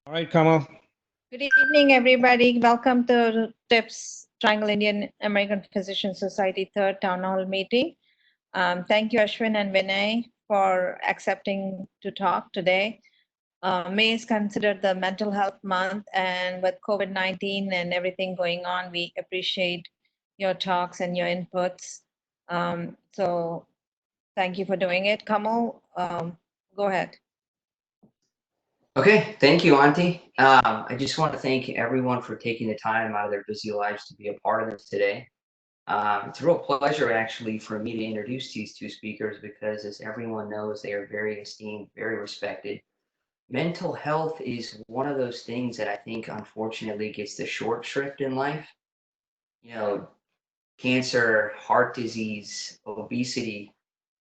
All right, Kamal. Good evening, everybody. Welcome to TIPS, Triangle Indian American Physician Society third town hall meeting. Thank you, Ashwin and Vinay, for accepting to talk today. May is considered the mental health month, and with COVID-19 and everything going on, we appreciate your talks and your inputs. So thank you for doing it. Kamal, go ahead. Okay, thank you, Auntie. I just want to thank everyone for taking the time out of their busy lives to be a part of this today. It's a real pleasure, actually, for me to introduce these two speakers because, as everyone knows, they are very esteemed, very respected. Mental health is one of those things that I think, unfortunately, gets the short shrift in life. You know, cancer, heart disease, obesity,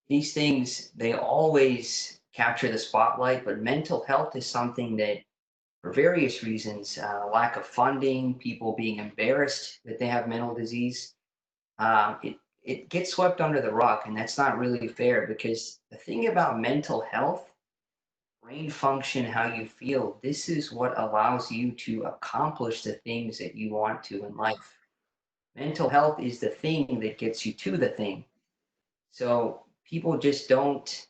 these things, they always capture the spotlight, but mental health is something that for various reasons, lack of funding, people being embarrassed that they have mental disease, it gets swept under the rug, and that's not really fair because the thing about mental health, brain function, how you feel, this is what allows you to accomplish the things that you want to in life. Mental health is the thing that gets you to the thing. So people just don't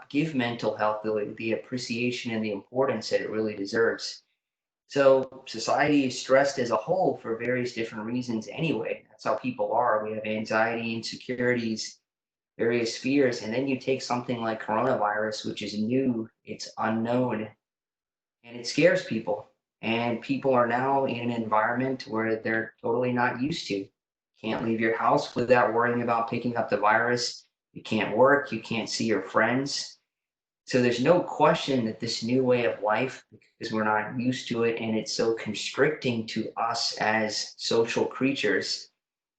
give mental health the appreciation and the importance that it really deserves. So society is stressed as a whole for various different reasons anyway. That's how people are. We have anxiety, insecurities, various fears, and then you take something like coronavirus, which is new, it's unknown, and it scares people. And people are now in an environment where they're totally not used to. Can't leave your house without worrying about picking up the virus. You can't work, you can't see your friends. So there's no question that this new way of life, because we're not used to it and it's so constricting to us as social creatures,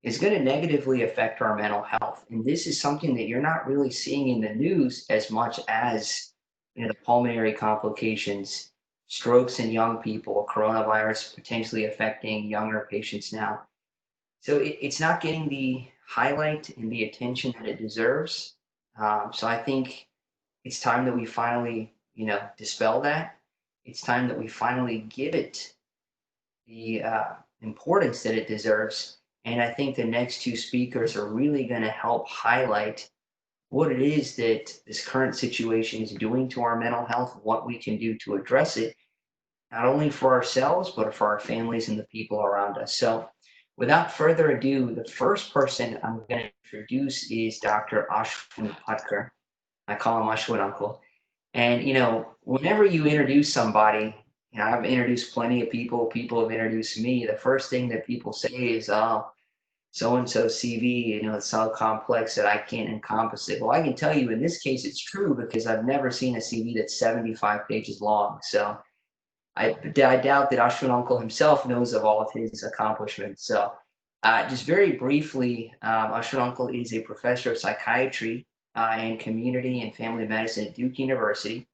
is going to negatively affect our mental health. And this is something that you're not really seeing in the news as much as the pulmonary complications, strokes in young people, coronavirus potentially affecting younger patients now. So it's not getting the highlight and the attention that it deserves. So I think it's time that we finally, dispel that. It's time that we finally give it the importance that it deserves. And I think the next two speakers are really going to help highlight what it is that this current situation is doing to our mental health, what we can do to address it, not only for ourselves, but for our families and the people around us. So without further ado, the first person I'm going to introduce is Dr. Ashwin Patkar. I call him Ashwin Uncle. And whenever you introduce somebody, I've introduced plenty of people. People have introduced me. The first thing that people say is, "Oh, so and so CV, it's so complex that I can't encompass it." Well, I can tell you, in this case, it's true because I've never seen a CV that's 75 pages long. So I doubt that Ashwin Uncle himself knows of all of his accomplishments. So, just very briefly, Ashwin Uncle is a professor of psychiatry and community and family medicine at Duke University.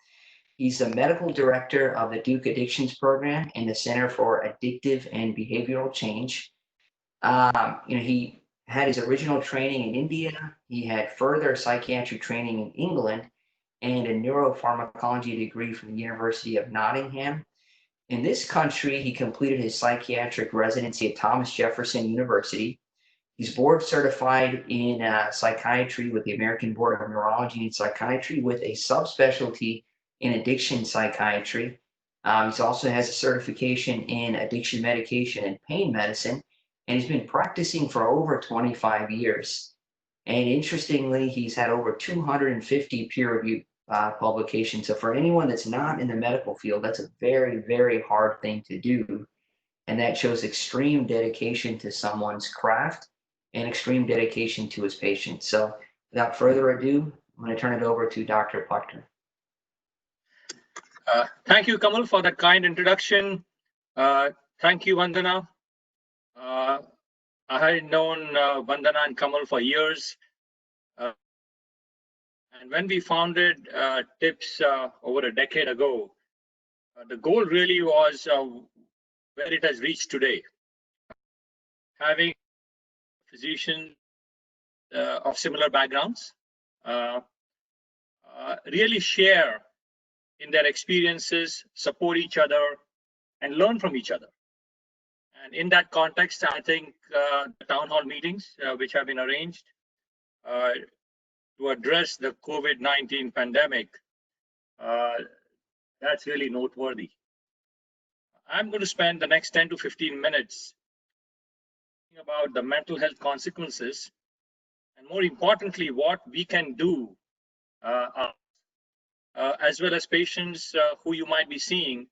He's the medical director of the Duke Addictions Program and the Center for Addictive and Behavioral Change. He had his original training in India. He had further psychiatric training in England and a neuropharmacology degree from the University of Nottingham. In this country, he completed his psychiatric residency at Thomas Jefferson University. He's board certified in psychiatry with the American Board of Neurology and Psychiatry with a subspecialty in addiction psychiatry. He also has a certification in addiction medication and pain medicine, and he's been practicing for over 25 years. And interestingly, he's had over 250 peer-reviewed publications. So for anyone that's not in the medical field, that's a very, very hard thing to do. And that shows extreme dedication to someone's craft and extreme dedication to his patients. So without further ado, I'm going to turn it over to Dr. Patkar. Thank you, Kamal, for that kind introduction. Thank you, Vandana. I had known Vandana and Kamal for years. And when we founded TIPS over a decade ago, the goal really was where it has reached today. Having physicians of similar backgrounds really share in their experiences, support each other, and learn from each other. And in that context, I think the town hall meetings, which have been arranged to address the COVID-19 pandemic, that's really noteworthy. I'm going to spend the next 10 to 15 minutes talking about the mental health consequences, and more importantly, what we can do as well as patients who you might be seeing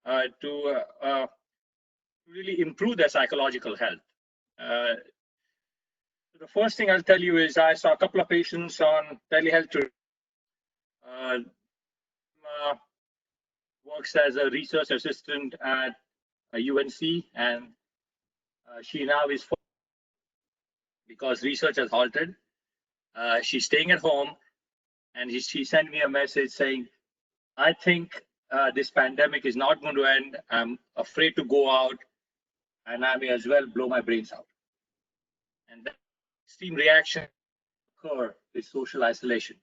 to really improve their psychological health. The first thing I'll tell you is I saw a couple of patients on telehealth today. Works as a research assistant at UNC, and she now is, because research has halted, she's staying at home, and she sent me a message saying, I think this pandemic is not going to end. I'm afraid to go out, and I may as well blow my brains out. And that extreme reaction occur with social isolation.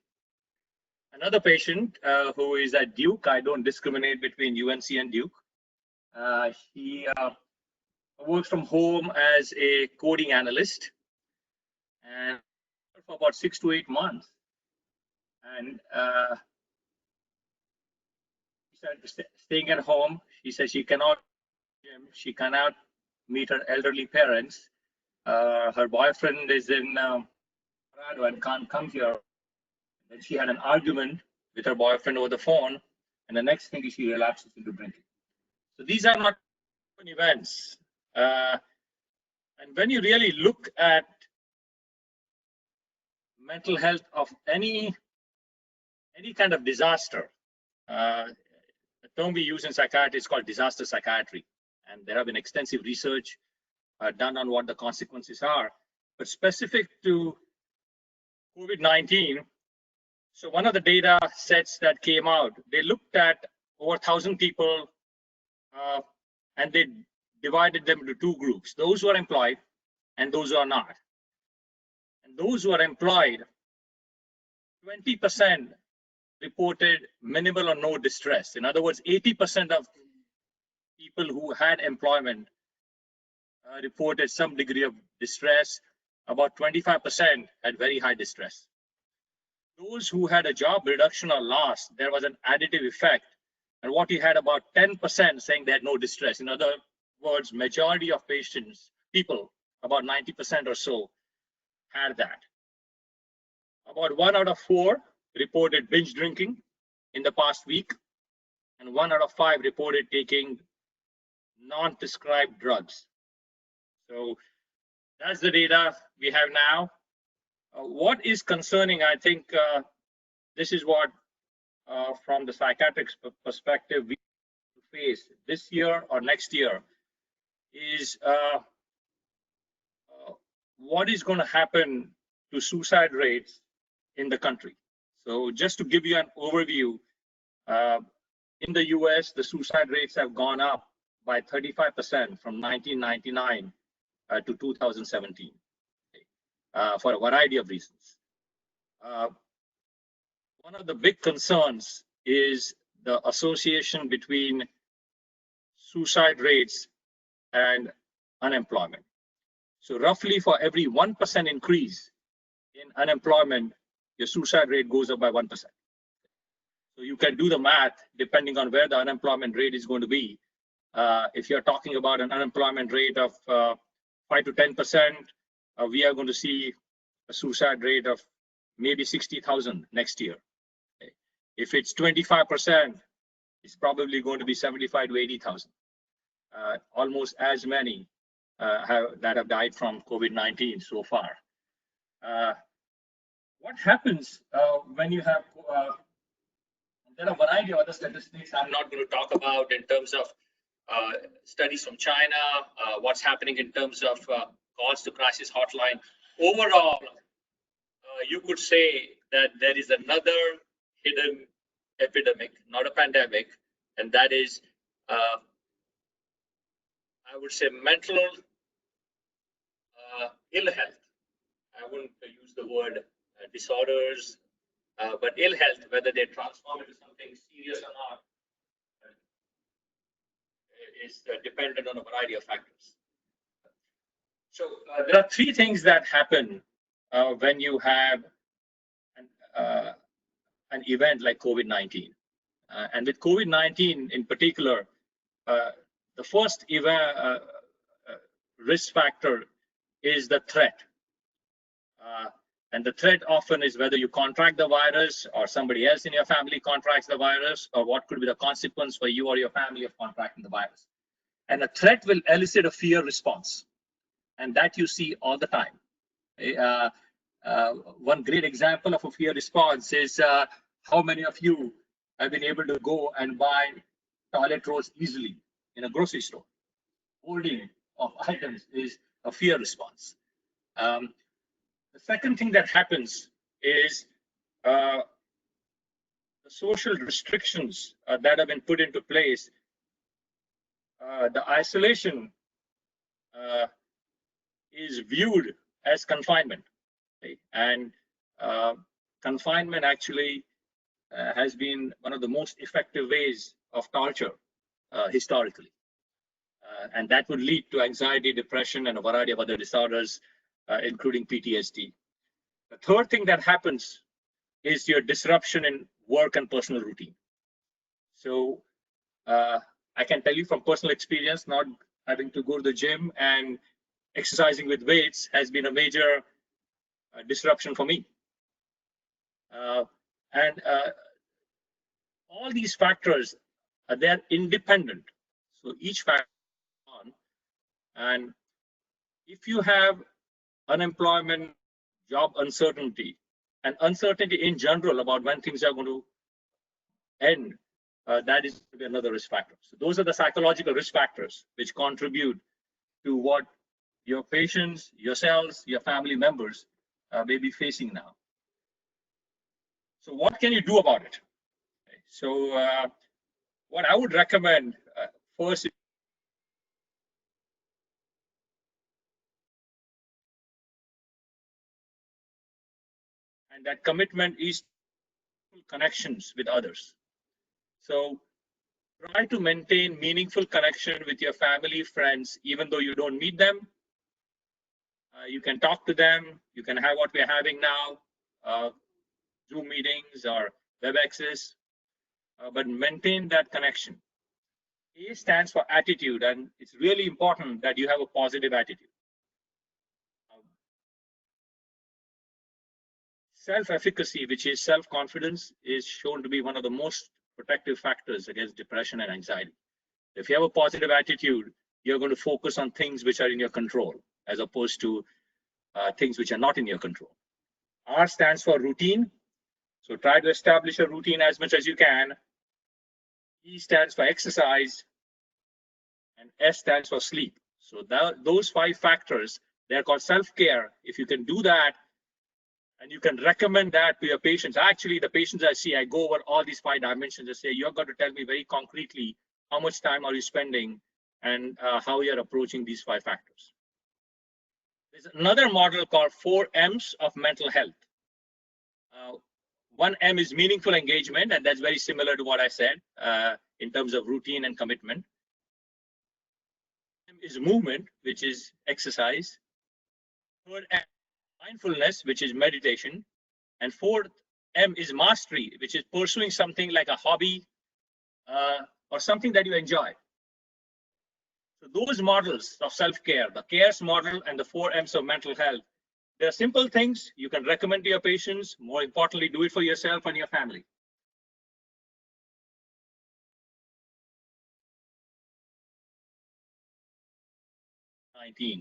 Another patient who is at Duke, I don't discriminate between UNC and Duke. He works from home as a coding analyst, and for about 6 to 8 months. And she said, staying at home, she says she cannot meet her elderly parents. Her boyfriend is in Colorado and can't come here. Then she had an argument with her boyfriend over the phone, and the next thing is she relapses into drinking. So these are not common events. And when you really look at mental health of any kind of disaster, the term we use in psychiatry is called disaster psychiatry. And there have been extensive research done on what the consequences are. But specific to COVID-19, so one of the data sets that came out, they looked at over 1,000 people and they divided them into 2 groups, those who are employed and those who are not. And those who are employed, 20% reported minimal or no distress. In other words, 80% of people who had employment reported some degree of distress. About 25% had very high distress. Those who had a job reduction or loss, there was an additive effect. And what you had about 10% saying they had no distress. In other words, majority of people, about 90% or so, had that. About 1 out of 4 reported binge drinking in the past week, and 1 out of 5 reported taking non-prescribed drugs. So that's the data we have now. What is concerning, I think this is what, from the psychiatric perspective, we face this year or next year, is what is going to happen to suicide rates in the country. So just to give you an overview, in the US, the suicide rates have gone up by 35% from 1999 to 2017 for a variety of reasons. One of the big concerns is the association between suicide rates and unemployment. So roughly for every 1% increase in unemployment, your suicide rate goes up by 1%. So you can do the math depending on where the unemployment rate is going to be. If you're talking about an unemployment rate of 5 to 10%, we are going to see a suicide rate of maybe 60,000 next year. Okay. If it's 25%, it's probably going to be 75 to 80,000. Almost as many that have died from COVID-19 so far. What happens when you have, there are a variety of other statistics I'm not going to talk about in terms of studies from China, what's happening in terms of calls to crisis hotline. Overall, you could say that there is another hidden epidemic, not a pandemic, and that is, I would say, mental ill health. I wouldn't use the word disorders, but ill health, whether they transform into something serious or not, is dependent on a variety of factors. So there are three things that happen when you have an event like COVID-19. And with COVID-19 in particular, the first risk factor is the threat. And the threat often is whether you contract the virus or somebody else in your family contracts the virus, or what could be the consequence for you or your family of contracting the virus. And a threat will elicit a fear response. And that you see all the time. One great example of a fear response is how many of you have been able to go and buy toilet rolls easily in a grocery store. Holding of items is a fear response. The second thing that happens is the social restrictions that have been put into place. The isolation is viewed as confinement, right? And confinement actually has been one of the most effective ways of torture historically. And that would lead to anxiety, depression, and a variety of other disorders, including PTSD. The third thing that happens is your disruption in work and personal routine. So I can tell you from personal experience, not having to go to the gym and exercising with weights has been a major disruption for me. And all these factors, they're independent. So each factor on, and if you have unemployment, job uncertainty, and uncertainty in general about when things are going to end, that is another risk factor. So those are the psychological risk factors which contribute to what your patients, yourselves, your family members may be facing now. So what can you do about it? So what I would recommend first, and that commitment is connections with others. So try to maintain meaningful connection with your family, friends, even though you don't meet them. You can talk to them. You can have what we're having now, Zoom meetings or WebExes, but maintain that connection. A stands for attitude, and it's really important that you have a positive attitude. Self-efficacy, which is self-confidence, is shown to be one of the most protective factors against depression and anxiety. If you have a positive attitude, you're going to focus on things which are in your control, as opposed to things which are not in your control. R stands for routine. So try to establish a routine as much as you can. E stands for exercise, and S stands for sleep. So those 5 factors, they're called self-care. If you can do that, and you can recommend that to your patients. Actually, the patients I see, I go over all these 5 dimensions and say, you're going to tell me very concretely how much time are you spending and how you're approaching these 5 factors. There's another model called 4 M's of mental health. 1 M is meaningful engagement, and that's very similar to what I said in terms of routine and commitment. M is movement, which is exercise. 3rd M, mindfulness, which is meditation. And 4th M is mastery, which is pursuing something like a hobby or something that you enjoy. So those models of self-care, the CARES model and the 4 M's of mental health, they're simple things you can recommend to your patients. More importantly, do it for yourself and your family.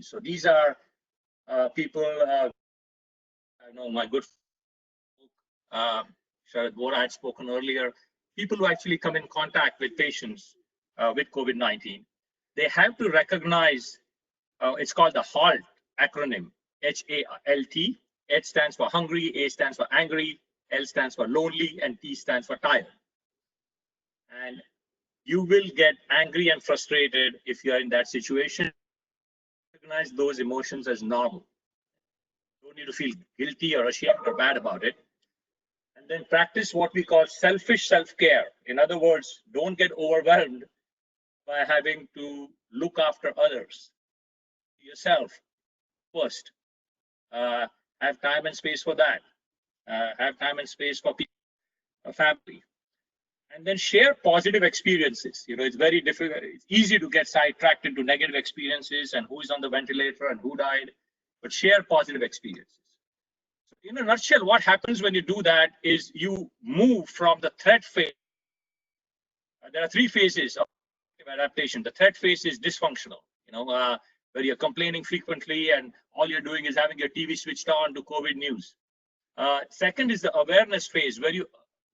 So these are people, I know my good Sharad Vora had spoken earlier, people who actually come in contact with patients with COVID-19. They have to recognize, it's called the HALT acronym, H-A-L-T. H stands for hungry, A stands for angry, L stands for lonely, and T stands for tired. And you will get angry and frustrated if you are in that situation. Recognize those emotions as normal. You don't need to feel guilty or ashamed or bad about it. And then practice what we call selfish self-care. In other words, don't get overwhelmed by having to look after others, yourself first. Have time and space for that. Have time and space for people, family, and then share positive experiences. It's very difficult. It's easy to get sidetracked into negative experiences and who is on the ventilator and who died, but share positive experiences. So in a nutshell, what happens when you do that is you move from the threat phase. There are three phases of adaptation. The threat phase is dysfunctional, where you're complaining frequently and all you're doing is having your TV switched on to COVID news. Second is the awareness phase, where you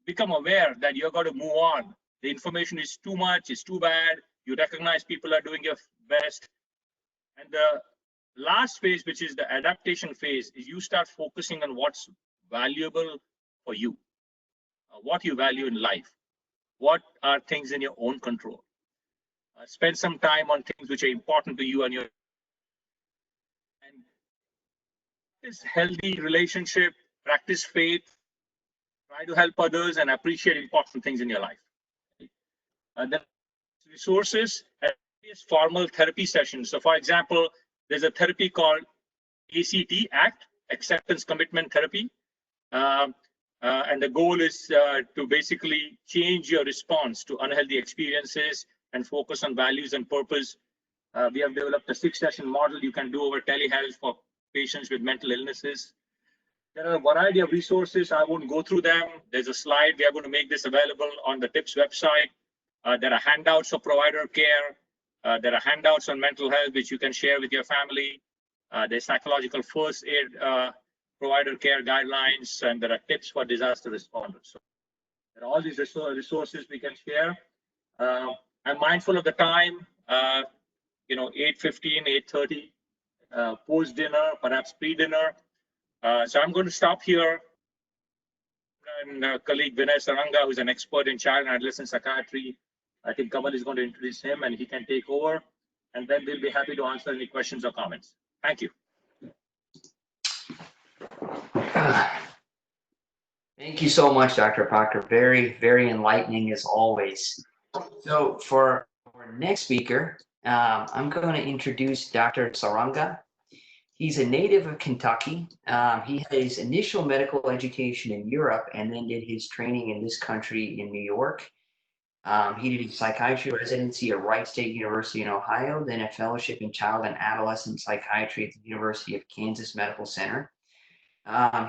become aware that you're going to move on. The information is too much, it's too bad. You recognize people are doing your best. And the last phase, which is the adaptation phase, is you start focusing on what's valuable for you, what you value in life, what are things in your own control. Spend some time on things which are important to you and your this healthy relationship, practice faith, try to help others, and appreciate important things in your life. Then resources and formal therapy sessions. So, for example, there's a therapy called ACT, Acceptance Commitment Therapy. And the goal is to basically change your response to unhealthy experiences and focus on values and purpose. We have developed a 6-session model you can do over telehealth for patients with mental illnesses. There are a variety of resources. I won't go through them. There's a slide. We are going to make this available on the TIPS website. There are handouts for provider care. There are handouts on mental health, which you can share with your family. There's psychological first aid, provider care guidelines, and there are tips for disaster responders. So there are all these resources we can share. I'm mindful of the time, 8:15, 8:30, post-dinner, perhaps pre-dinner. So I'm going to stop here. And colleague Vinay Saranga, who's an expert in child and adolescent psychiatry, I think Kamal is going to introduce him and he can take over. And then we'll be happy to answer any questions or comments. Thank you. Thank you so much, Dr. Proctor. Very, very enlightening as always. So for our next speaker, I'm going to introduce Dr. Saranga. He's a native of Kentucky. He had his initial medical education in Europe and then did his training in this country in New York. He did a psychiatry residency at Wright State University in Ohio, then a fellowship in child and adolescent psychiatry at the University of Kansas Medical Center.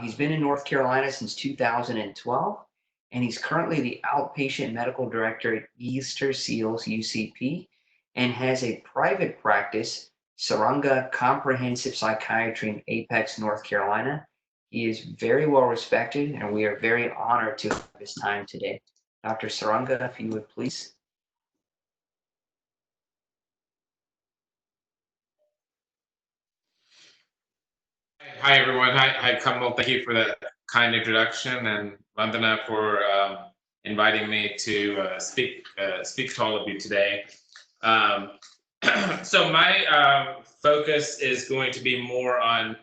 He's been in North Carolina since 2012, and he's currently the outpatient medical director at Easter Seals UCP and has a private practice, Saranga Comprehensive Psychiatry in Apex, North Carolina. He is very well respected, and we are very honored to have his time today. Dr. Saranga, if you would please. Hi, everyone. Hi, Kamal. Thank you for that kind introduction, and Vandana for inviting me to speak to all of you today. So my focus is going to be more on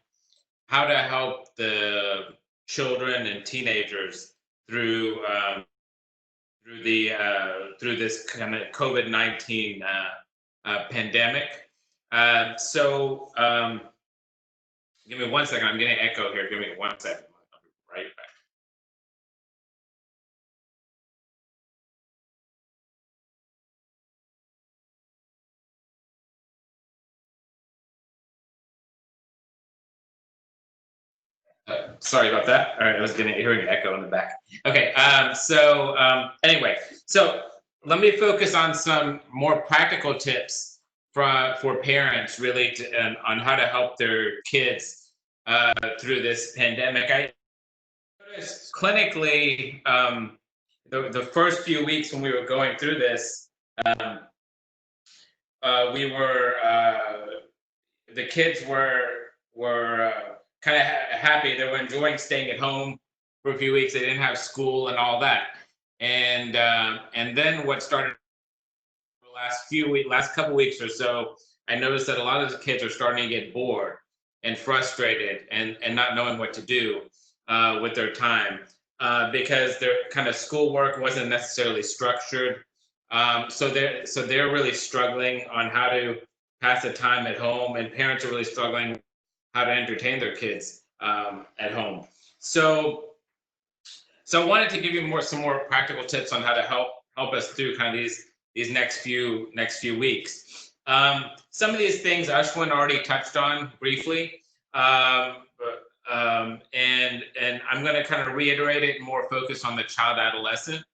how to help the children and teenagers through this kind of COVID-19 pandemic. Give me 1 second. I'm getting an echo here. Give me 1 second. I'll be right back. Sorry about that. All right, I was hearing an echo in the back. Okay, anyway, so let me focus on some more practical tips for parents, really, on how to help their kids through this pandemic. I noticed clinically, the first few weeks when we were going through this, the kids were kind of happy. They were enjoying staying at home for a few weeks. They didn't have school and all that. And then what started the last couple weeks or so, I noticed that a lot of the kids are starting to get bored and frustrated and not knowing what to do with their time because their kind of schoolwork wasn't necessarily structured. So they're really struggling on how to pass the time at home, and parents are really struggling how to entertain their kids at home. So I wanted to give you some more practical tips on how to help us through kind of these next few weeks. Some of these things Ashwin already touched on briefly, and I'm going to kind of reiterate it and more focus on the child adolescent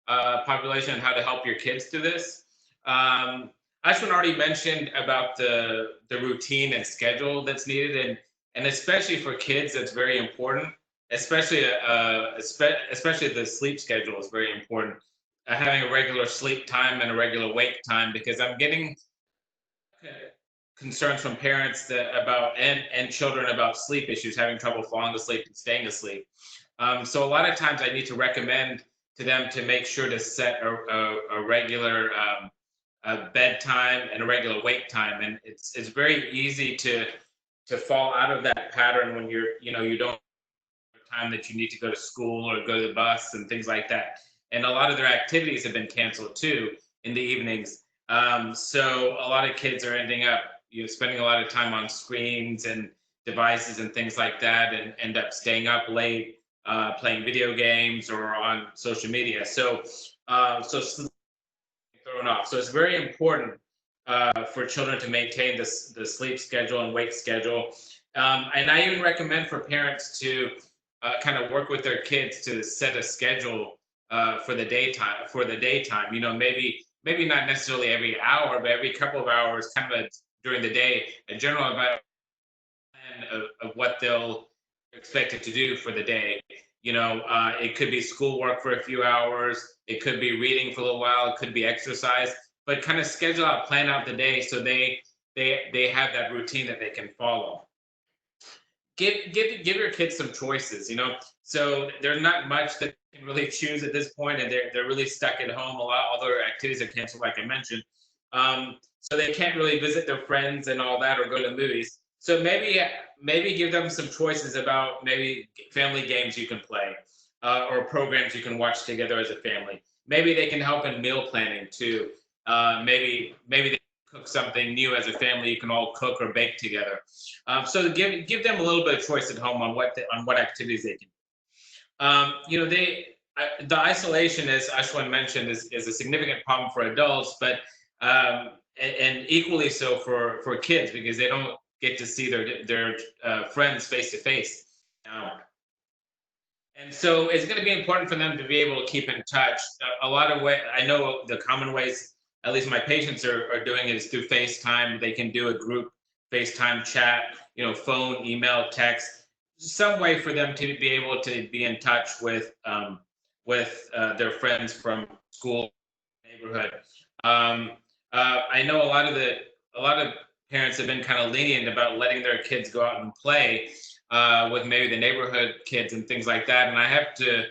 population and how to help your kids through this. Ashwin already mentioned about the routine and schedule that's needed, and especially for kids, that's very important. Especially the sleep schedule is very important. Having a regular sleep time and a regular wake time, because I'm getting concerns from parents and children about sleep issues, having trouble falling asleep and staying asleep. So a lot of times I need to recommend to them to make sure to set a regular bedtime and a regular wake time, and it's very easy to fall out of that pattern when you don't time that you need to go to school or go to the bus and things like that. And a lot of their activities have been canceled too in the evenings. So a lot of kids are ending up, spending a lot of time on screens and devices and things like that, and end up staying up late, playing video games or on social media. So thrown off. So it's very important for children to maintain the sleep schedule and wake schedule. And I even recommend for parents to kind of work with their kids to set a schedule for the daytime. Maybe not necessarily every hour, but every couple of hours, kind of during the day, a general plan of what they'll expect to do for the day. It could be schoolwork for a few hours. It could be reading for a little while. It could be exercise. But kind of schedule out, plan out the day so they have that routine that they can follow. Give your kids some choices. So there's not much that they can really choose at this point, and they're really stuck at home. All their activities are canceled, like I mentioned. So they can't really visit their friends and all that, or go to the movies. So maybe give them some choices about maybe family games you can play, or programs you can watch together as a family. Maybe they can help in meal planning too. Maybe they cook something new as a family. You can all cook or bake together. So give them a little bit of choice at home on what activities they can. The isolation, as Ashwin mentioned, is a significant problem for adults, but and equally so for kids, because they don't get to see their friends face to face. And so it's going to be important for them to be able to keep in touch. A lot of I know the common ways, at least my patients are doing it, is through FaceTime. They can do a group FaceTime chat, phone, email, text, some way for them to be able to be in touch with their friends from school, neighborhood. I know a lot of parents have been kind of lenient about letting their kids go out and play with maybe the neighborhood kids and things like that. And I have to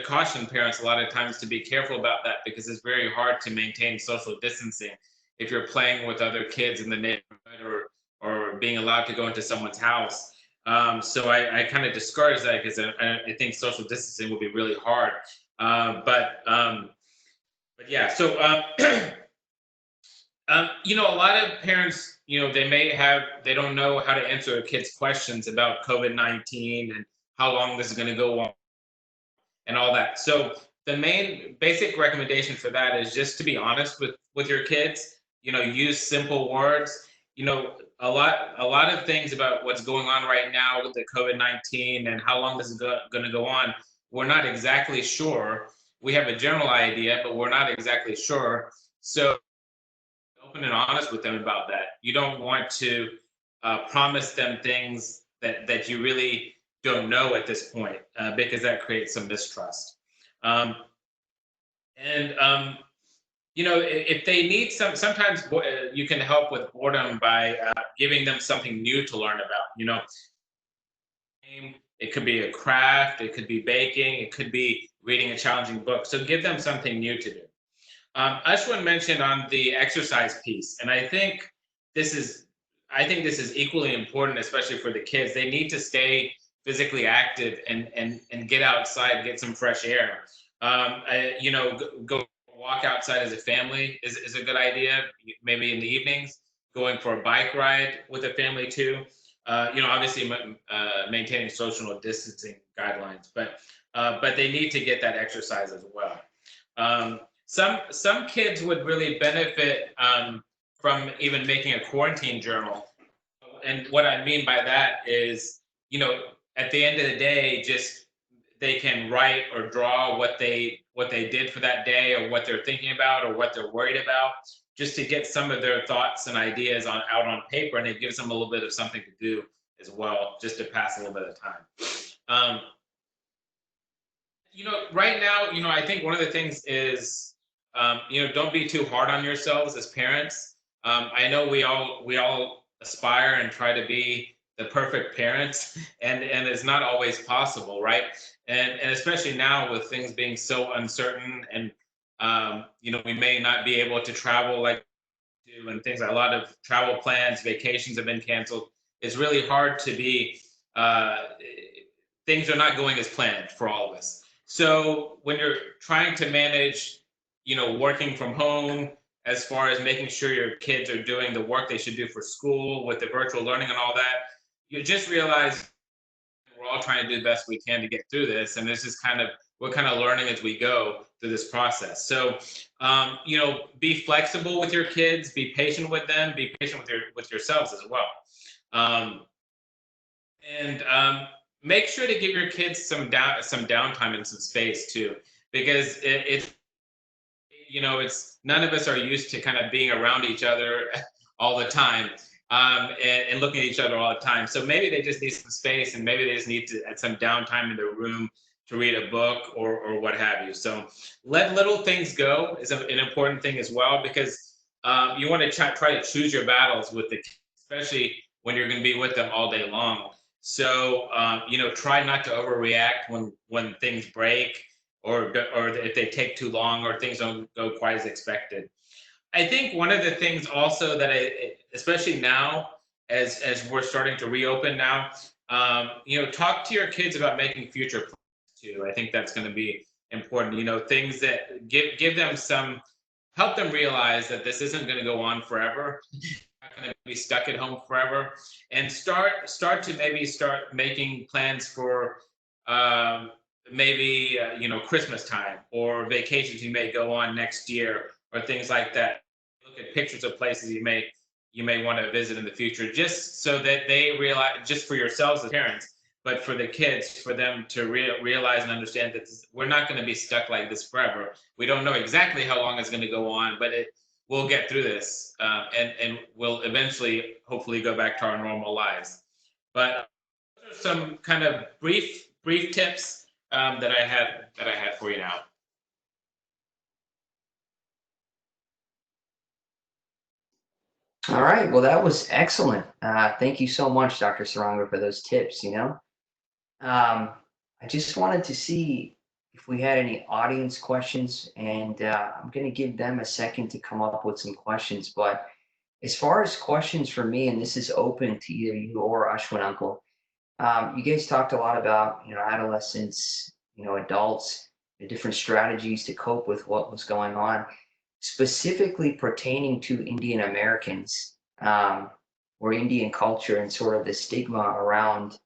caution parents a lot of times to be careful about that, because it's very hard to maintain social distancing if you're playing with other kids in the neighborhood or being allowed to go into someone's house. So I kind of discourage that, because I think social distancing will be really hard. But yeah, so a lot of parents, they don't know how to answer their kids' questions about COVID-19 and how long this is going to go on and all that. So the main basic recommendation for that is just to be honest with your kids. Use simple words. A lot of things about what's going on right now with the COVID-19 and how long this is going to go on, we're not exactly sure. We have a general idea, but we're not exactly sure. So open and honest with them about that. You don't want to promise them things that you really don't know at this point, because that creates some mistrust. If they need sometimes you can help with boredom by giving them something new to learn about. It could be a craft, it could be baking, it could be reading a challenging book. So give them something new to do. Ashwin mentioned on the exercise piece, and I think this is equally important, especially for the kids. They need to stay physically active and get outside, get some fresh air. Go walk outside as a family is a good idea. Maybe in the evenings, going for a bike ride with a family too. Obviously maintaining social distancing guidelines, but they need to get that exercise as well. Some kids would really benefit from even making a quarantine journal. And what I mean by that is, at the end of the day, just they can write or draw what they did for that day, or what they're thinking about, or what they're worried about, just to get some of their thoughts and ideas out on paper, and it gives them a little bit of something to do as well, just to pass a little bit of time. Right now, I think one of the things is, don't be too hard on yourselves as parents. I know we all aspire and try to be the perfect parents, and it's not always possible, right? And especially now with things being so uncertain, and we may not be able to travel like to, and things. A lot of travel plans, vacations have been canceled. It's really hard to be. Things are not going as planned for all of us. So when you're trying to manage, working from home, as far as making sure your kids are doing the work they should do for school with the virtual learning and all that, you just realize we're all trying to do the best we can to get through this. And this is we're kind of learning as we go through this process. So, be flexible with your kids, be patient with them, be patient with yourselves as well. And make sure to give your kids some downtime and some space too, because it's none of us are used to kind of being around each other all the time, and looking at each other all the time. So maybe they just need some space, and maybe they just need to some downtime in their room to read a book or what have you. So let little things go is an important thing as well, because you want to try to choose your battles with the kids, especially when you're going to be with them all day long. So try not to overreact when things break, or if they take too long, or things don't go quite as expected. I think one of the things also that especially now, as we're starting to reopen now, talk to your kids about making future plans too. I think that's going to be important. Things that give them help them realize that this isn't going to go on forever. Not going to be stuck at home forever, and start making plans for maybe Christmas time, or vacations you may go on next year, or things like that. Look at pictures of places you may want to visit in the future, just so that they realize, just for yourselves as parents, but for the kids, for them to realize and understand that we're not going to be stuck like this forever. We don't know exactly how long it's going to go on, but we'll get through this, and we'll eventually, hopefully, go back to our normal lives. But those are some kind of brief tips that I had for you now. All right. Well, that was excellent. Thank you so much, Dr. Saranga, for those tips. I just wanted to see if we had any audience questions, and I'm going to give them a second to come up with some questions. But as far as questions for me, and this is open to either you or Ashwin Uncle, you guys talked a lot about, adolescents, adults, the different strategies to cope with what was going on, specifically pertaining to Indian Americans, or Indian culture, and sort of the stigma around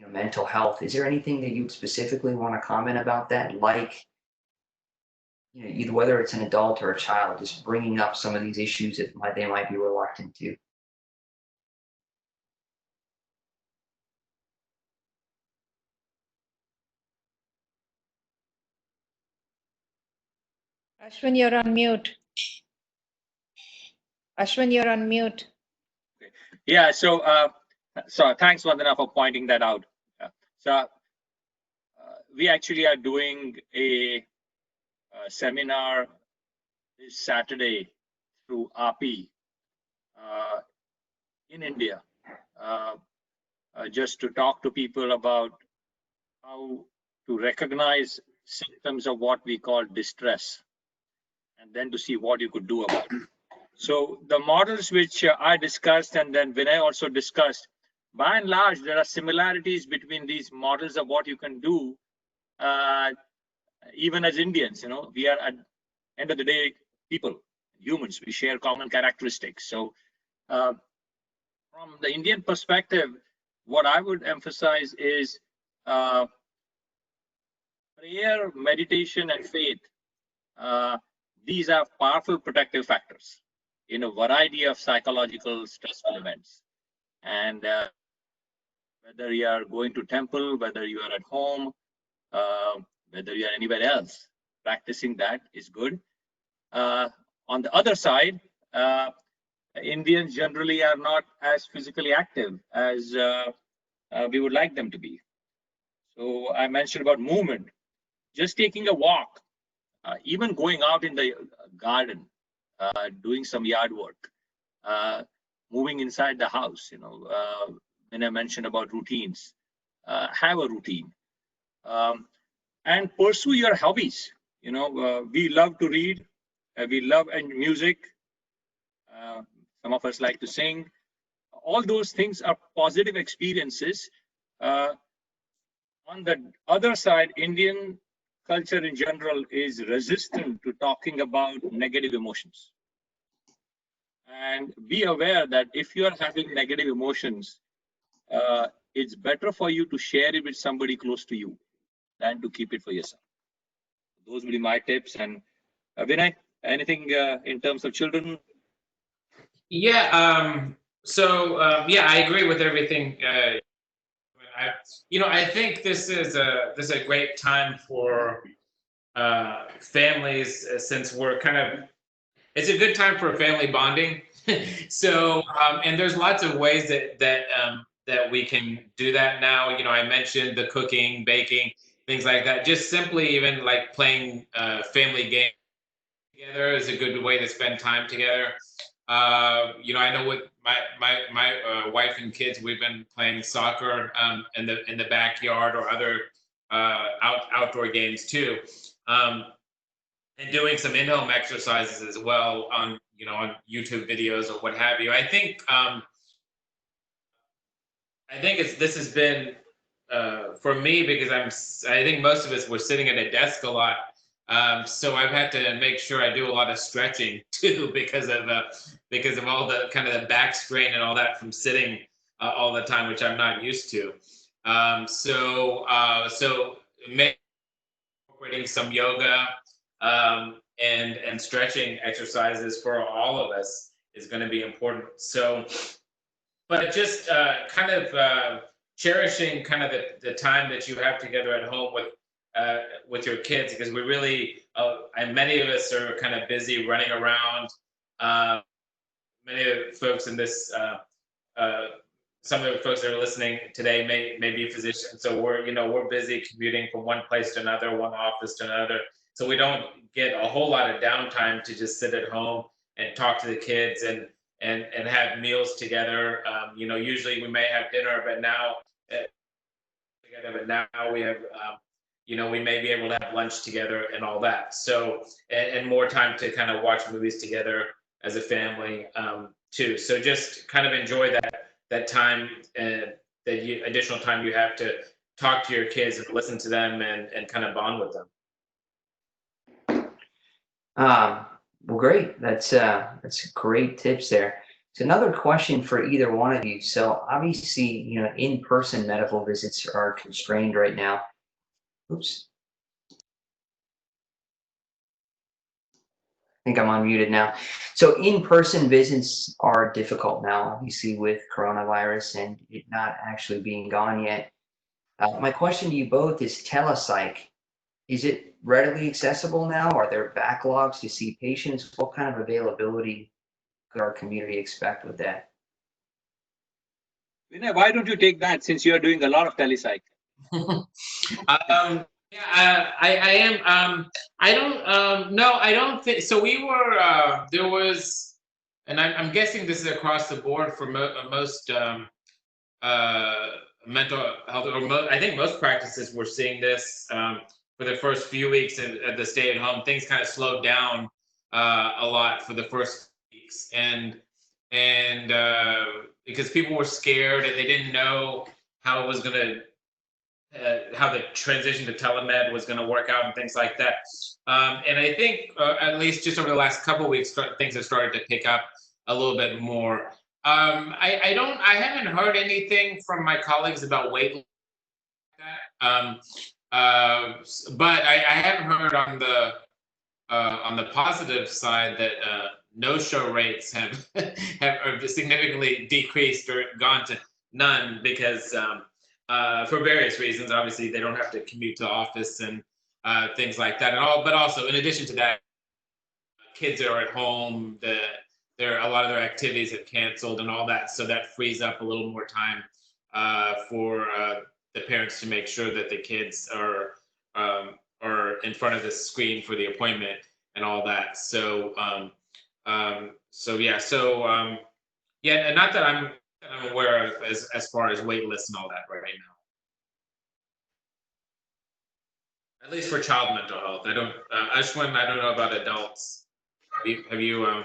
mental health. Is there anything that you specifically want to comment about that? Like, either whether it's an adult or a child, just bringing up some of these issues that they might be reluctant to. Ashwin, you're on mute. Ashwin, you're on mute. Yeah, so thanks, Vandana, for pointing that out. So we actually are doing a seminar this Saturday through API in India, just to talk to people about how to recognize symptoms of what we call distress, and then to see what you could do about it. So the models which I discussed, and then Vinay also discussed, by and large, there are similarities between these models of what you can do Even as Indians, we are at end of the day people, humans. We share common characteristics. So, from the Indian perspective, what I would emphasize is prayer, meditation, and faith. These are powerful protective factors in a variety of psychological stressful events. And whether you are going to temple, whether you are at home, whether you are anywhere else, practicing that is good. On the other side, Indians generally are not as physically active as we would like them to be. So I mentioned about movement, just taking a walk, even going out in the garden, doing some yard work, moving inside the house. When I mentioned about routines, have a routine, and pursue your hobbies. We love to read, we love music. Some of us like to sing. All those things are positive experiences. On the other side, Indian culture in general is resistant to talking about negative emotions. And be aware that if you are having negative emotions, it's better for you to share it with somebody close to you than to keep it for yourself. Those will be my tips. And Vinay, anything in terms of children? Yeah. Yeah, I agree with everything. I think this is a great time for families, since we're it's a good time for family bonding. So, and there's lots of ways that we can do that now. I mentioned the cooking, baking, things like that. Just simply even like playing family games together is a good way to spend time together. I know with my wife and kids, we've been playing soccer in the backyard, or other outdoor games too, and doing some in-home exercises as well on on YouTube videos or what have you. I think this has been for me, because I think most of us were sitting at a desk a lot. So I've had to make sure I do a lot of stretching too, because of all the kind of the back strain and all that from sitting all the time, which I'm not used to. So incorporating some yoga and stretching exercises for all of us is going to be important. So, but just cherishing kind of the time that you have together at home with your kids, because we really and many of us are kind of busy running around. Many of the folks in this some of the folks that are listening today may be physicians, so we're busy commuting from one place to another, one office to another, so we don't get a whole lot of downtime to just sit at home and talk to the kids and have meals together. Usually we may have dinner, but now we have we may be able to have lunch together and all that. So and more time to kind of watch movies together as a family too. So just kind of enjoy that time and additional time you have to talk to your kids and listen to them and kind of bond with them. Well, great. That's great tips there. So another question for either one of you. So obviously, in-person medical visits are constrained right now. Oops. I think I'm unmuted now. So in-person visits are difficult now, obviously, with coronavirus and it not actually being gone yet. My question to you both is telepsych. Is it readily accessible now? Are there backlogs to see patients? What kind of availability could our community expect with that? Vinay, why don't you take that, since you are doing a lot of telepsych? Yeah, I am. I don't. No, I don't think so. We were. There was, and I'm guessing this is across the board for most mental health, or I think most practices were seeing this for the first few weeks at the stay-at-home. Things kind of slowed down a lot for the first weeks, and because people were scared and they didn't know how it was going to how the transition to telemed was going to work out and things like that. And I think at least just over the last couple of weeks, things have started to pick up a little bit more. I haven't heard anything from my colleagues about weight loss like that. But I have heard on the positive side that no-show rates have significantly decreased or gone to none because for various reasons. Obviously, they don't have to commute to the office and things like that, and all. But also, in addition to that, kids are at home. A lot of their activities have canceled and all that, so that frees up a little more time for the parents to make sure that the kids are in front of the screen for the appointment and all that. So yeah, and not that I'm aware of as far as wait lists and all that right now. At least for child mental health. I don't, Ashwin, I don't know about adults. Have you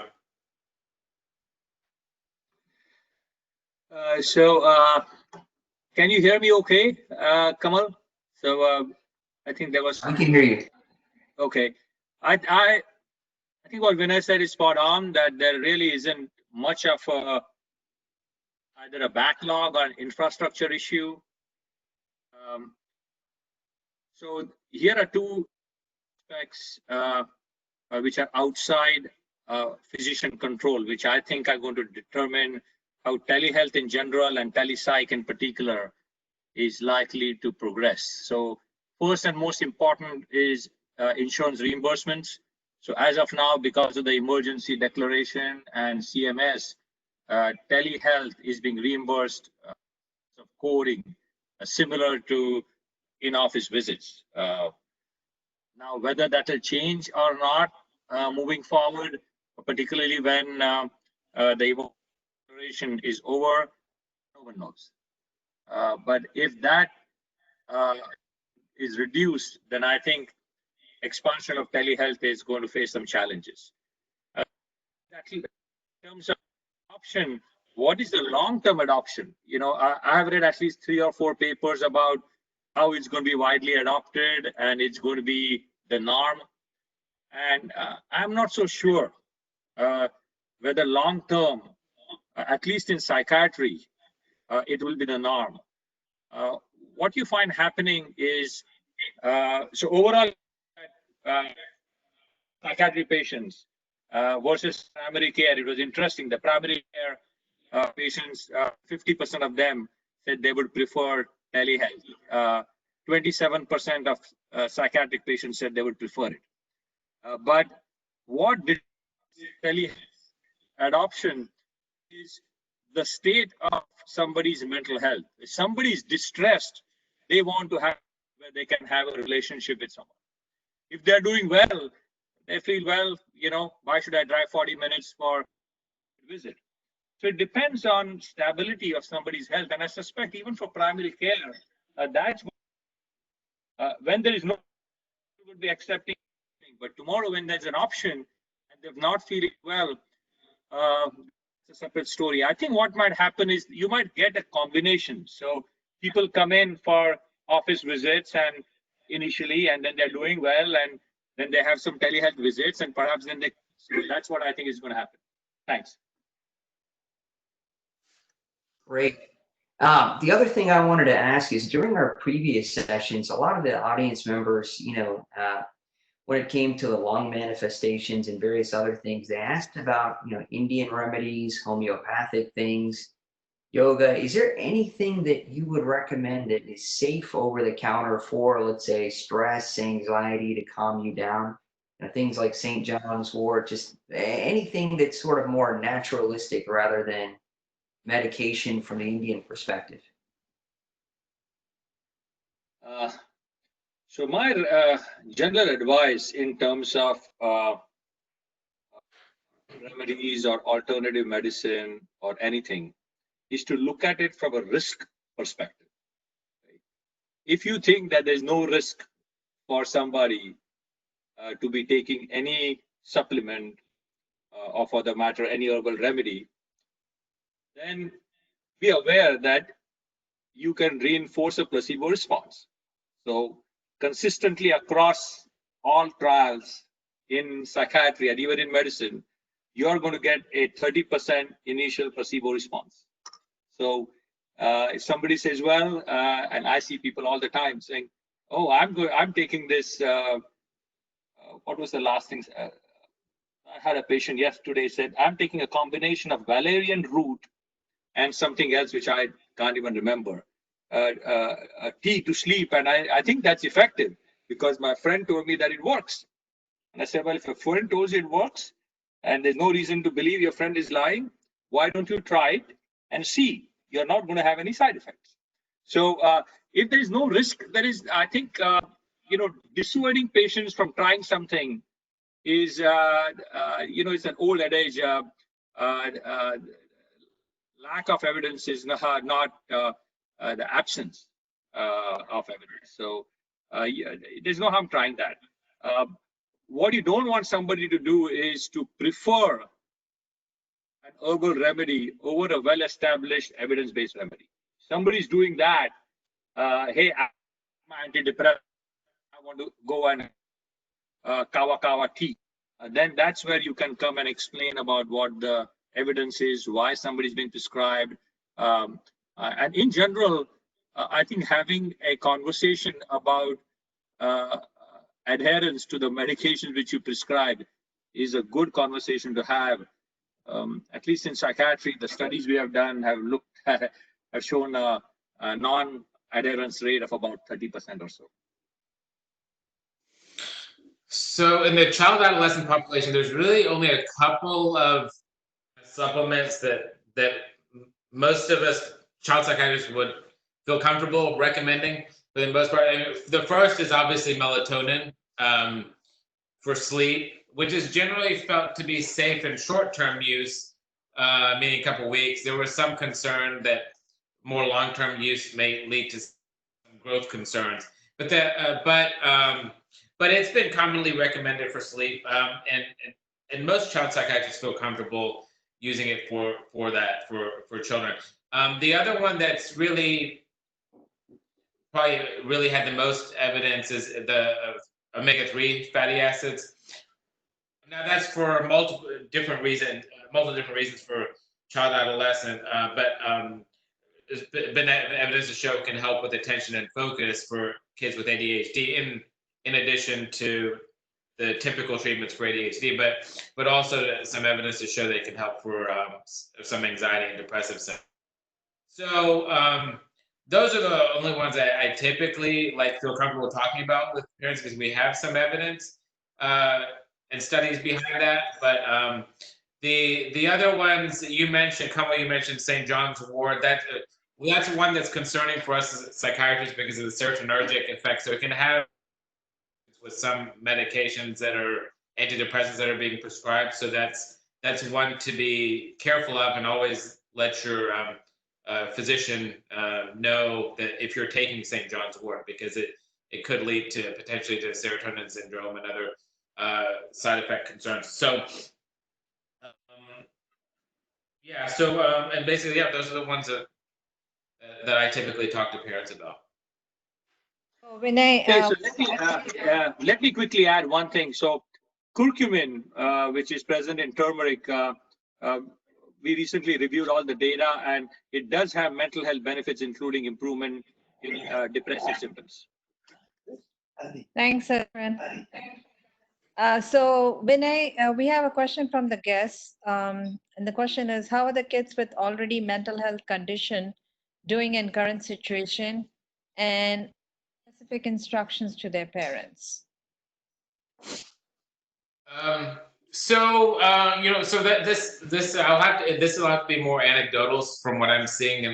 Can you hear me okay, Kamal? So I think there was. I can hear you. Okay. I think what Vinay said is spot on, that there really isn't much of either a backlog or an infrastructure issue. So here are two aspects which are outside physician control, which I think are going to determine how telehealth in general and telepsych in particular is likely to progress. So first and most important is insurance reimbursements. So as of now, because of the emergency declaration and CMS, telehealth is being reimbursed of coding, similar to in-office visits. Now, whether that will change or not moving forward, particularly when the declaration is over, no one knows. But if that is reduced, then I think expansion of telehealth is going to face some challenges. In terms of adoption, what is the long-term adoption? You know, I have read at least 3 or 4 papers about how it's going to be widely adopted and it's going to be the norm. And I'm not so sure whether long-term, at least in psychiatry, it will be the norm. What you find happening is, so overall, psychiatry patients versus primary care, it was interesting. The primary care patients, 50% of them said they would prefer telehealth. 27% of psychiatric patients said they would prefer it. But what did telehealth adoption is the state of somebody's mental health. If somebody is distressed, they want to have where they can have a relationship with someone. If they're doing well, they feel, well, you know, why should I drive 40 minutes for a visit? So it depends on stability of somebody's health. And I suspect even for primary care, that's when there is no, we would be accepting. But tomorrow when there's an option and they're not feeling well, it's a separate story. I think what might happen is you might get a combination. So people come in for office visits and initially, and then they're doing well, and then they have some telehealth visits, and perhaps then they. So that's what I think is going to happen. Thanks. Great. The other thing I wanted to ask is during our previous sessions, a lot of the audience members, you know, when it came to the lung manifestations and various other things, they asked about, you know, Indian remedies, homeopathic things, yoga. Is there anything that you would recommend that is safe over the counter for, let's say, stress, anxiety, to calm you down? You know, things like St. John's wort, just anything that's sort of more naturalistic rather than medication from the Indian perspective. So my general advice in terms of remedies or alternative medicine or anything is to look at it from a risk perspective. If you think that there's no risk for somebody to be taking any supplement or for the matter any herbal remedy, then be aware that you can reinforce a placebo response. So consistently across all trials in psychiatry and even in medicine, you're going to get a 30% initial placebo response. So if somebody says, well, and I see people all the time saying, oh, I'm taking this, what was the last thing? I had a patient yesterday said, I'm taking a combination of valerian root and something else, which I can't even remember, a tea to sleep. And I think that's effective because my friend told me that it works. And I said, well, if a friend told you it works and there's no reason to believe your friend is lying, why don't you try it and see? You're not going to have any side effects. So if there is no risk, there is, I think, dissuading patients from trying something is, it's an old adage. Lack of evidence is not the absence of evidence. So there's no harm trying that. What you don't want somebody to do is to prefer an herbal remedy over a well-established evidence-based remedy. Somebody's doing that. Hey, I'm antidepressant. I want to go and kawa tea. Then that's where you can come and explain about what the evidence is, why somebody's been prescribed. And in general, I think having a conversation about adherence to the medications which you prescribe is a good conversation to have. At least in psychiatry, the studies we have done have shown a non-adherence rate of about 30% or so. So in the child adolescent population, there's really only a couple of supplements that most of us child psychiatrists would feel comfortable recommending for the most part. The first is obviously melatonin for sleep, which is generally felt to be safe in short-term use, meaning a couple weeks. There was some concern that more long-term use may lead to some growth concerns, but it's been commonly recommended for sleep, and most child psychiatrists feel comfortable using it for children. The other one that's probably really had the most evidence is the omega-3 fatty acids. Now that's for multiple different reasons for child adolescent, but there's been evidence to show can help with attention and focus for kids with ADHD in addition to the typical treatments for ADHD, but also some evidence to show they can help for some anxiety and depressive symptoms. So those are the only ones I typically feel comfortable talking about with parents because we have some evidence and studies behind that. But the other ones that you mentioned, Kamal, you mentioned St. John's Wort. That's one that's concerning for us as psychiatrists because of the serotonergic effect. So it can have with some medications that are antidepressants that are being prescribed. So that's one to be careful of, and always let your physician know that if you're taking St. John's Wort, because it could lead to potentially to serotonin syndrome and other side effect concerns. So and basically, those are the ones that I typically talk to parents about. Vinay, Okay, so let me quickly add one thing. So curcumin, which is present in turmeric, we recently reviewed all the data, and it does have mental health benefits, including improvement in depressive symptoms. Thanks, Ashwin. So Vinay, we have a question from the guests, and the question is, how are the kids with already mental health condition doing in current situation, and specific instructions to their parents? So that this will have to be more anecdotal from what I'm seeing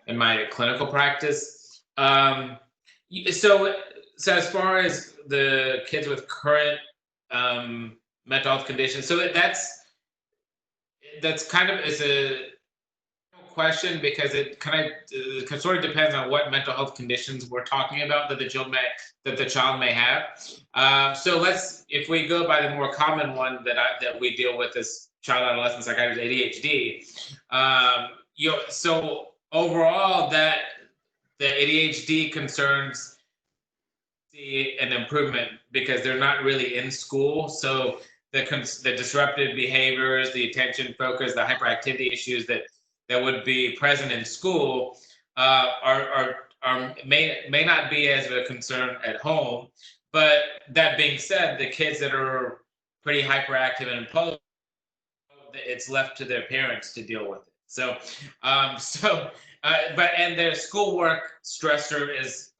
in my clinical practice. So as far as the kids with current mental health conditions, so that's kind of is a question because it kind of sort of depends on what mental health conditions we're talking about that the child may have. So if we go by the more common one that we deal with as child adolescent psychiatry, ADHD. So overall, that the ADHD concerns see an improvement because they're not really in school. So the disruptive behaviors, the attention focus, the hyperactivity issues that would be present in school may not be as a concern at home. But that being said, the kids that are pretty hyperactive and impulsive, it's left to their parents to deal with it. So, and their schoolwork stressor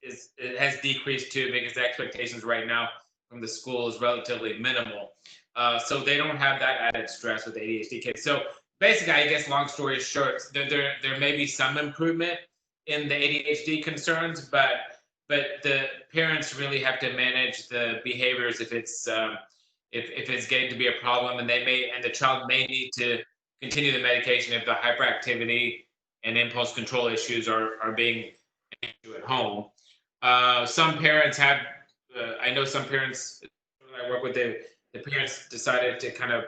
it has decreased too because the expectations right now from the school is relatively minimal. So they don't have that added stress with ADHD kids. So basically, I guess long story short, there may be some improvement in the ADHD concerns, but the parents really have to manage the behaviors if it's getting to be a problem, and the child may need to continue the medication if the hyperactivity and impulse control issues are being at home. Some parents have, I know some parents I work with, the parents decided to kind of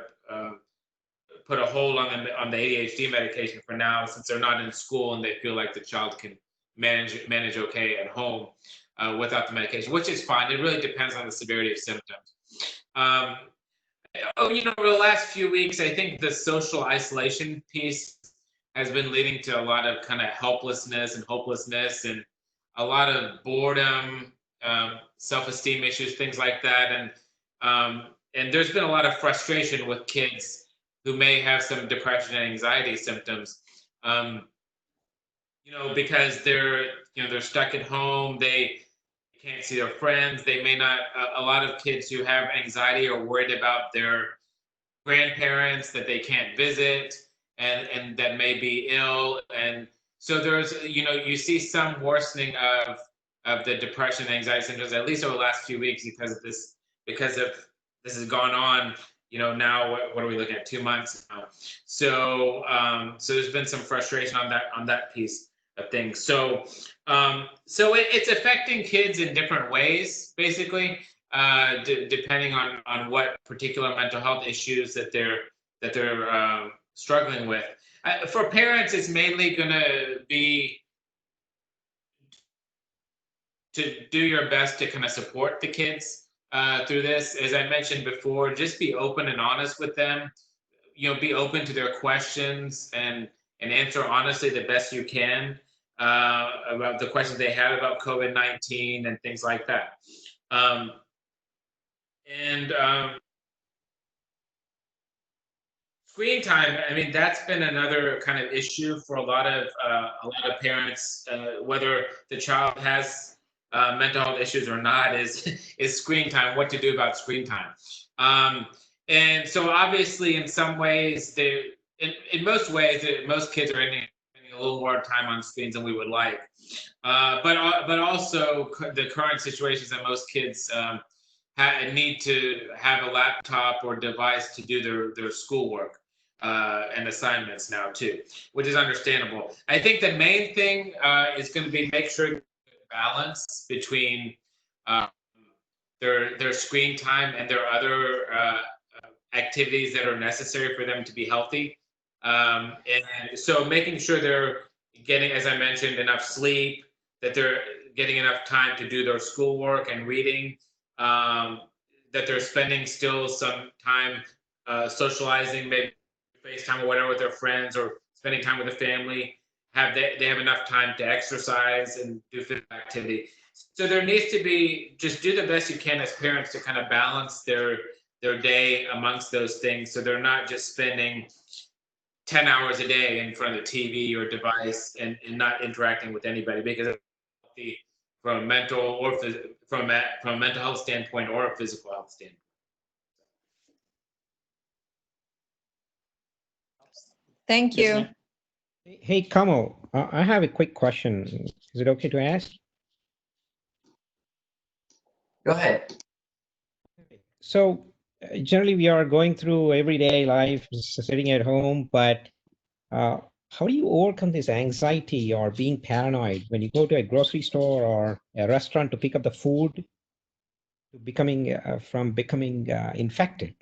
put a hold on the ADHD medication for now, since they're not in school and they feel like the child can manage okay at home without the medication, which is fine. It really depends on the severity of symptoms. Over the last few weeks, I think the social isolation piece has been leading to a lot of kind of helplessness and hopelessness and a lot of boredom, self-esteem issues, things like that. And there's been a lot of frustration with kids who may have some depression and anxiety symptoms, because they're stuck at home. They can't see their friends. They may not. A lot of kids who have anxiety are worried about their grandparents that they can't visit and that may be ill. And so there's, you see some worsening of the depression and anxiety symptoms, at least over the last few weeks, because this has gone on. Now what are we looking at? 2 months now. So there's been some frustration on that piece of things. So it's affecting kids in different ways, basically, depending on what particular mental health issues that they're struggling with. For parents, it's mainly going to be to do your best to kind of support the kids through this. As I mentioned before, just be open and honest with them. Be open to their questions and answer honestly the best you can about the questions they have about COVID-19 and things like that. Screen time, I mean, that's been another kind of issue for a lot of parents, whether the child has mental health issues or not, is screen time, what to do about screen time. And so obviously in some ways, in most ways, most kids are spending a little more time on screens than we would like. But also the current situations that most kids need to have a laptop or device to do their schoolwork and assignments now too, which is understandable. I think the main thing is going to be make sure balance between their screen time and their other activities that are necessary for them to be healthy. And so making sure they're getting, as I mentioned, enough sleep, that they're getting enough time to do their schoolwork and reading, that they're spending still some time socializing, maybe FaceTime or whatever with their friends, or spending time with the family. They have enough time to exercise and do physical activity. So there needs to be, just do the best you can as parents to kind of balance their day amongst those things, so they're not just spending 10 hours a day in front of the TV or device and not interacting with anybody, because it's healthy from a mental or from a mental health standpoint or a physical health standpoint. Thank you. Hey, Kamal, I have a quick question. Is it okay to ask? Go ahead. So generally we are going through everyday life, sitting at home, but how do you overcome this anxiety or being paranoid when you go to a grocery store or a restaurant to pick up the food, to becoming infected?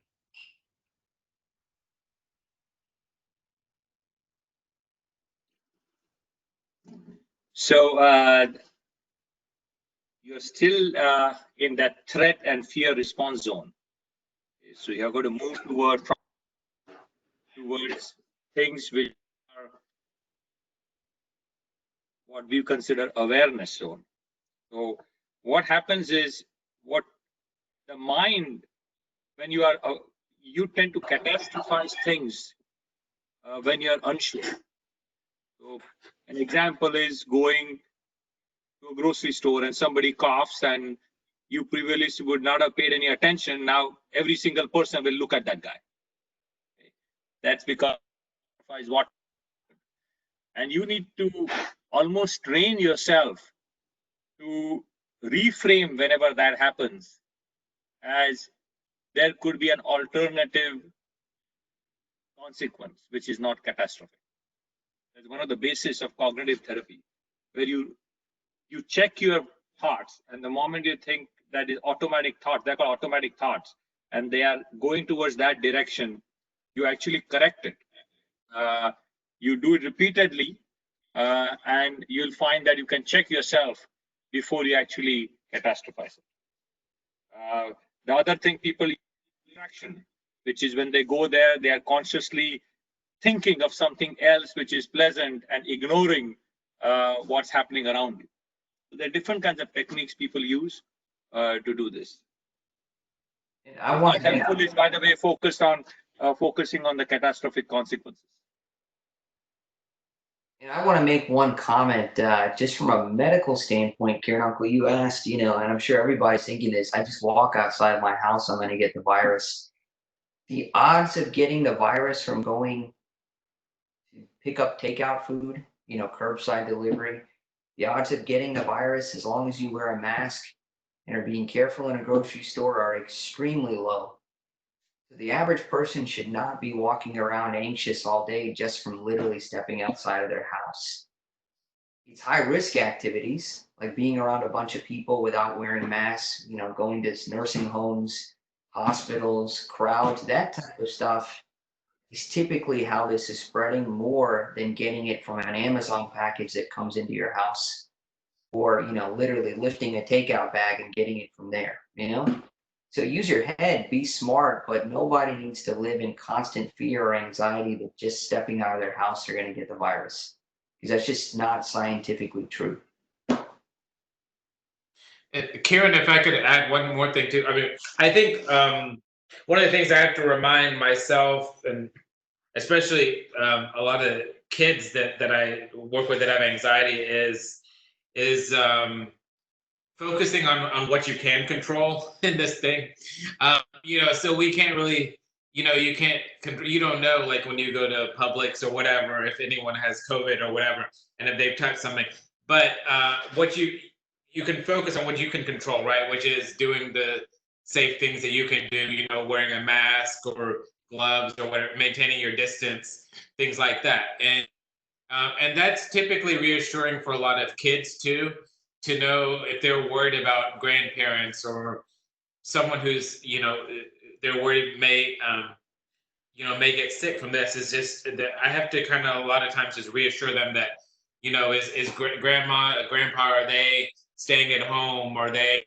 So you're still in that threat and fear response zone. So you're going to move towards things which are what we consider awareness zone. So what happens is what the mind, when you are, you tend to catastrophize things when you're unsure. So an example is going to a grocery store and somebody coughs and you previously would not have paid any attention. Now every single person will look at that guy. Okay. That's because what, and you need to almost train yourself to reframe whenever that happens as there could be an alternative consequence, which is not catastrophic. That's one of the basis of cognitive therapy, where you check your thoughts, and the moment you think that is automatic thought, they're called automatic thoughts, and they are going towards that direction, you actually correct it. You do it repeatedly, and you'll find that you can check yourself before you actually catastrophize it. The other thing people use is distraction, which is when they go there, they are consciously thinking of something else which is pleasant and ignoring what's happening around you. So there are different kinds of techniques people use to do this. And I want to helpful is, by the way, focusing on the catastrophic consequences. And I want to make one comment, just from a medical standpoint, Karen Uncle, you asked, and I'm sure everybody's thinking this, I just walk outside my house, I'm going to get the virus. The odds of getting the virus from going to pick up takeout food, curbside delivery, the odds of getting the virus, as long as you wear a mask and are being careful in a grocery store, are extremely low. So the average person should not be walking around anxious all day just from literally stepping outside of their house. It's high risk activities like being around a bunch of people without wearing masks, going to nursing homes, hospitals, crowds, that type of stuff is typically how this is spreading more than getting it from an Amazon package that comes into your house, or literally lifting a takeout bag and getting it from there. So use your head, be smart, but nobody needs to live in constant fear or anxiety that just stepping out of their house they're going to get the virus, because that's just not scientifically true. Kieran, if I could add one more thing too. I mean, I think one of the things I have to remind myself, and especially a lot of kids that I work with that have anxiety, is focusing on what you can control in this thing. So we can't really, you don't know, like when you go to Publix or whatever, if anyone has COVID or whatever, and if they've touched something. But what you can focus on what you can control, right? Which is doing the safe things that you can do, wearing a mask or gloves or whatever, maintaining your distance, things like that. And that's typically reassuring for a lot of kids too, to know if they're worried about grandparents or someone who's, they're worried may get sick from this. Is just that I have to kind of a lot of times just reassure them that, is grandma, grandpa, are they staying at home? Are they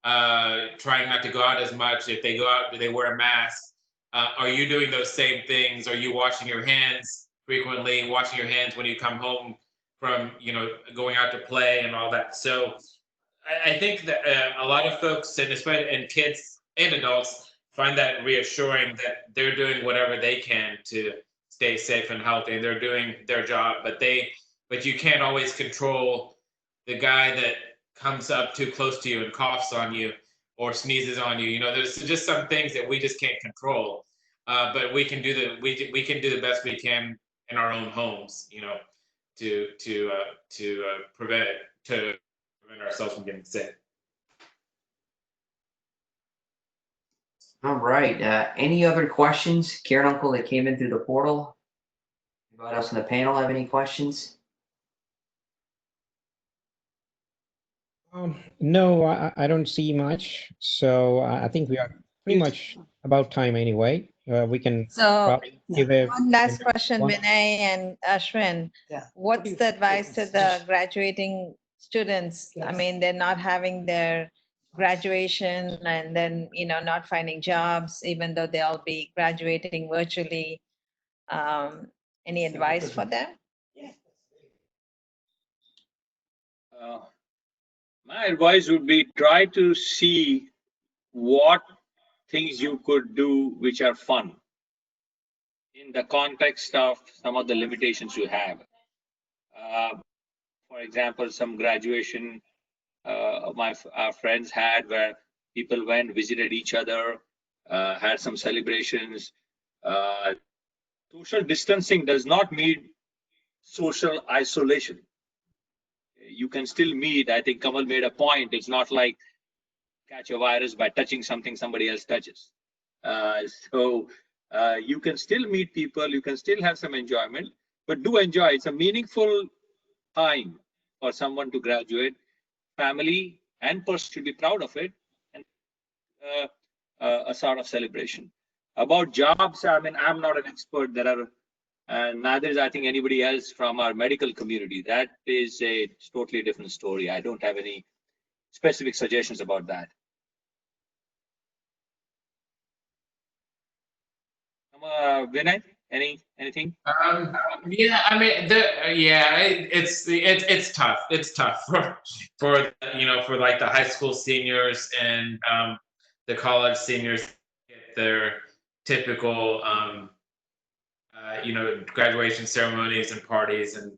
trying not to go out as much? If they go out, do they wear a mask? Are you doing those same things? Are you washing your hands frequently, washing your hands when you come home from, going out to play and all that? So I think that a lot of folks, and especially and kids and adults, find that reassuring that they're doing whatever they can to stay safe and healthy. They're doing their job, but you can't always control the guy that comes up too close to you and coughs on you or sneezes on you. There's just some things that we just can't control, but we can do the best we can in our own homes, to prevent ourselves from getting sick. All right. Any other questions, Karen Uncle, that came in through the portal? Anybody else on the panel have any questions? No, I don't see much. So I think we are pretty much about time anyway. We can probably give a One last question, one- Vinay and Ashwin. Yeah. What's the advice to the graduating students. I mean, they're not having their graduation and then, not finding jobs, even though they'll be graduating virtually. Any advice for them? My advice would be try to see what things you could do which are fun in the context of some of the limitations you have. For example, some graduation our friends had where people went, visited each other, had some celebrations. Social distancing does not mean social isolation. You can still meet. I think Kamal made a point. It's not like catch a virus by touching something somebody else touches. So you can still meet people, you can still have some enjoyment, but do enjoy. It's a meaningful time for someone to graduate. Family and person should be proud of it, and a sort of celebration. About jobs, I mean, I'm not an expert. There are, neither is I think anybody else from our medical community. That is a totally different story. I don't have any specific suggestions about that. Vinay, anything? Yeah, I mean, it's tough. It's tough for for like the high school seniors and the college seniors get their typical graduation ceremonies and parties, and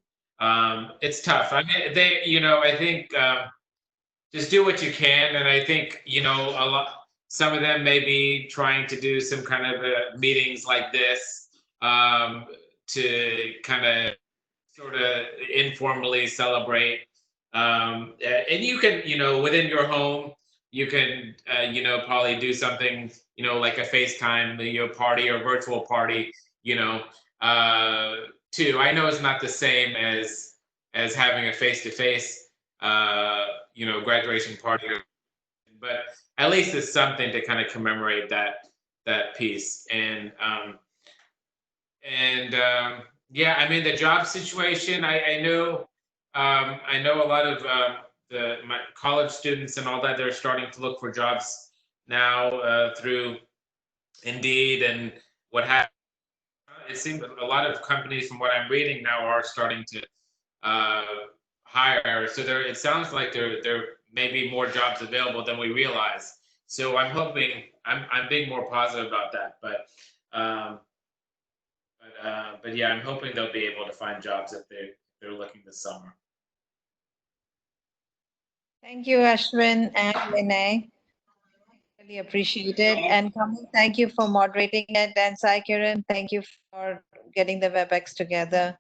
it's tough. I mean, I think just do what you can, and I think a lot. Some of them may be trying to do some kind of meetings like this to kind of sort of informally celebrate. And you can, within your home, you can, probably do something, like a FaceTime, party or virtual party, too. I know it's not the same as having a face-to-face, graduation party, but at least it's something to kind of commemorate that piece. Yeah, I mean the job situation. I know a lot of my college students and all that. They're starting to look for jobs now through Indeed and what have. It seems a lot of companies, from what I'm reading now, are starting to hire. So it sounds like there may be more jobs available than we realize. So I'm hoping I'm being more positive about that. But yeah, I'm hoping they'll be able to find jobs if they're looking this summer. Thank you, Ashwin and Vinay. Really appreciate it. And Kamal, thank you for moderating it. And Sai Kiran, thank you for getting the WebEx together.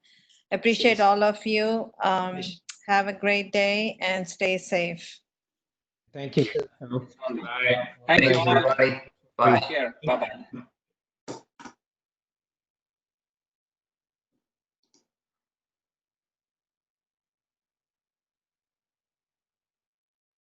Appreciate all of you. Have a great day and stay safe. Thank you. Bye. Thank you Thanks, all. everybody. Bye. Take care. Bye-bye.